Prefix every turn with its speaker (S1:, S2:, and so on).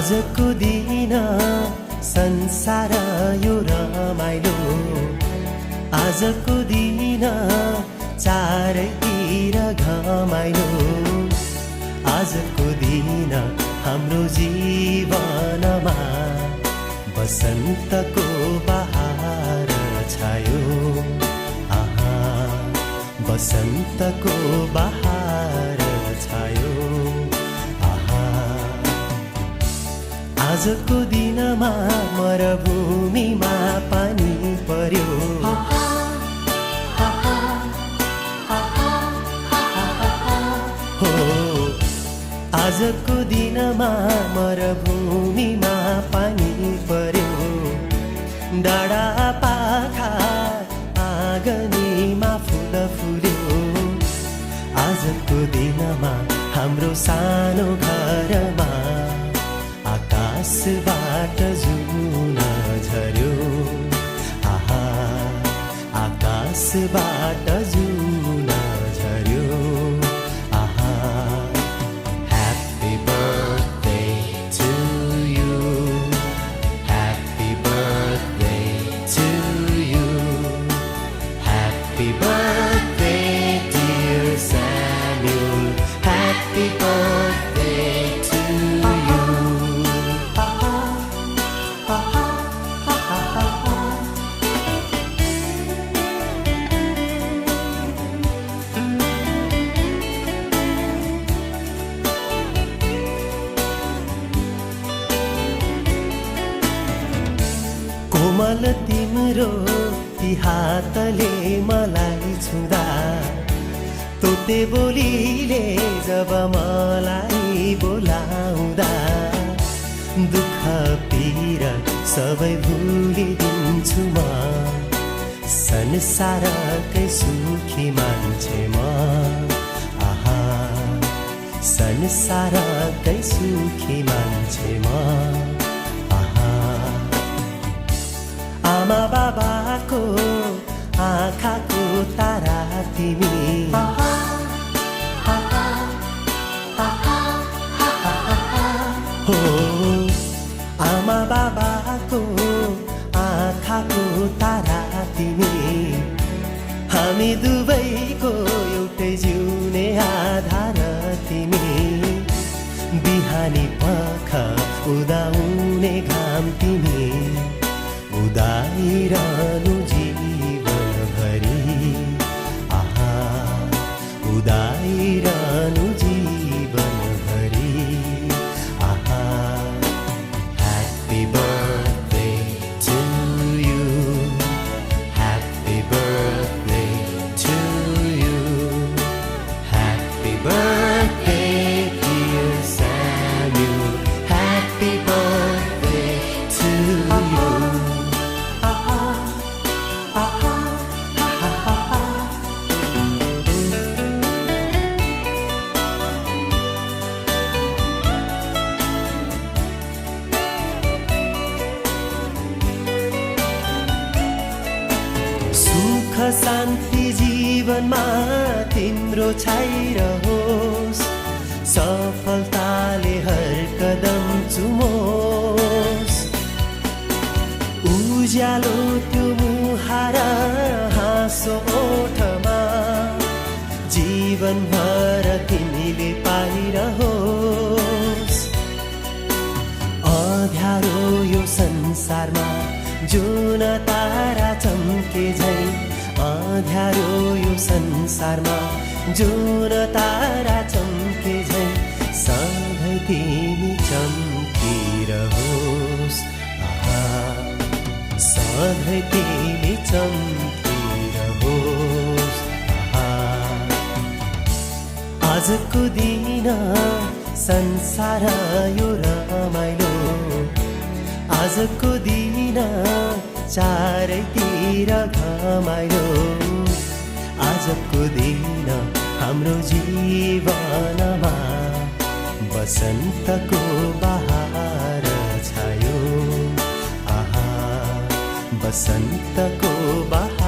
S1: आजको दिन संसार यो रमाइलो, आजको दिन चारैतिर घमाइलो, आजको दिन हाम्रो जीवनमा बसन्तको बहार छायो। आहा, बसन्तको बहार छायो। आहा, आजको दिनमा मरुभूमिमा पानी पर्यो। हो, आजको दिनमा मरुभूमिमा पानी पर्यो। डाँडा पाखा आँगनीमा फुल फुल्यो। आजको दिनमा हाम्रो सानो घरमा आकाशबाट जुन झर्यो। आहा, आकाशबाट जुन झर्यो। आहा, happy birthday to you, happy birthday to you, happy birthday dear Samuel, happy birthday to you. कोमल तिम्रो ती हातले मलाई छुँदा, तोते बोलीले जब मलाई बोलाउँदा, दुःख पीडा सबै भुलिदिन्छु म। संसारकै सुखी मान्छे म। आहा, संसारकै सुखी मान्छे म। आमा बाबाको आँखाको तारा तिमी। हो, आमा बाबाको आँखाको तारा तिमी। हामी दुवैको एउटै जिउने आधार तिमी। बिहानी पख उदाउने घाम तिमी। उदाइरहनु जीवनभरि। आहा, उदाइरहनु जीवनभरि। आहा, happy birthday to you, happy birthday to you, happy birthday dear Samuel, happy birthday to you. सुख शान्ति जीवनमा तिम्रो छाइरहोस्। सफलताले हर कदम चुमोस्। उज्यालो त्यो मुहार हाँसो ओठमा जीवनभर तिमीले पाइरहोस्। अँध्यारो यो संसारमा जुन तारा चम्के झै। अँध्यारो यो संसारमा जुन तारा चम्के झै। सधैँ तिमी चम्किरहोस्। आहा, सधैँ तिमी चम्किरहोस्। आहा, आजको दिन संसार यो रमाइलो, आजको दिन चारैतिर घमाइलो। आजको दिन हाम्रो जीवनमा बसन्तको बहार छायो। आहा, बसन्तको बहार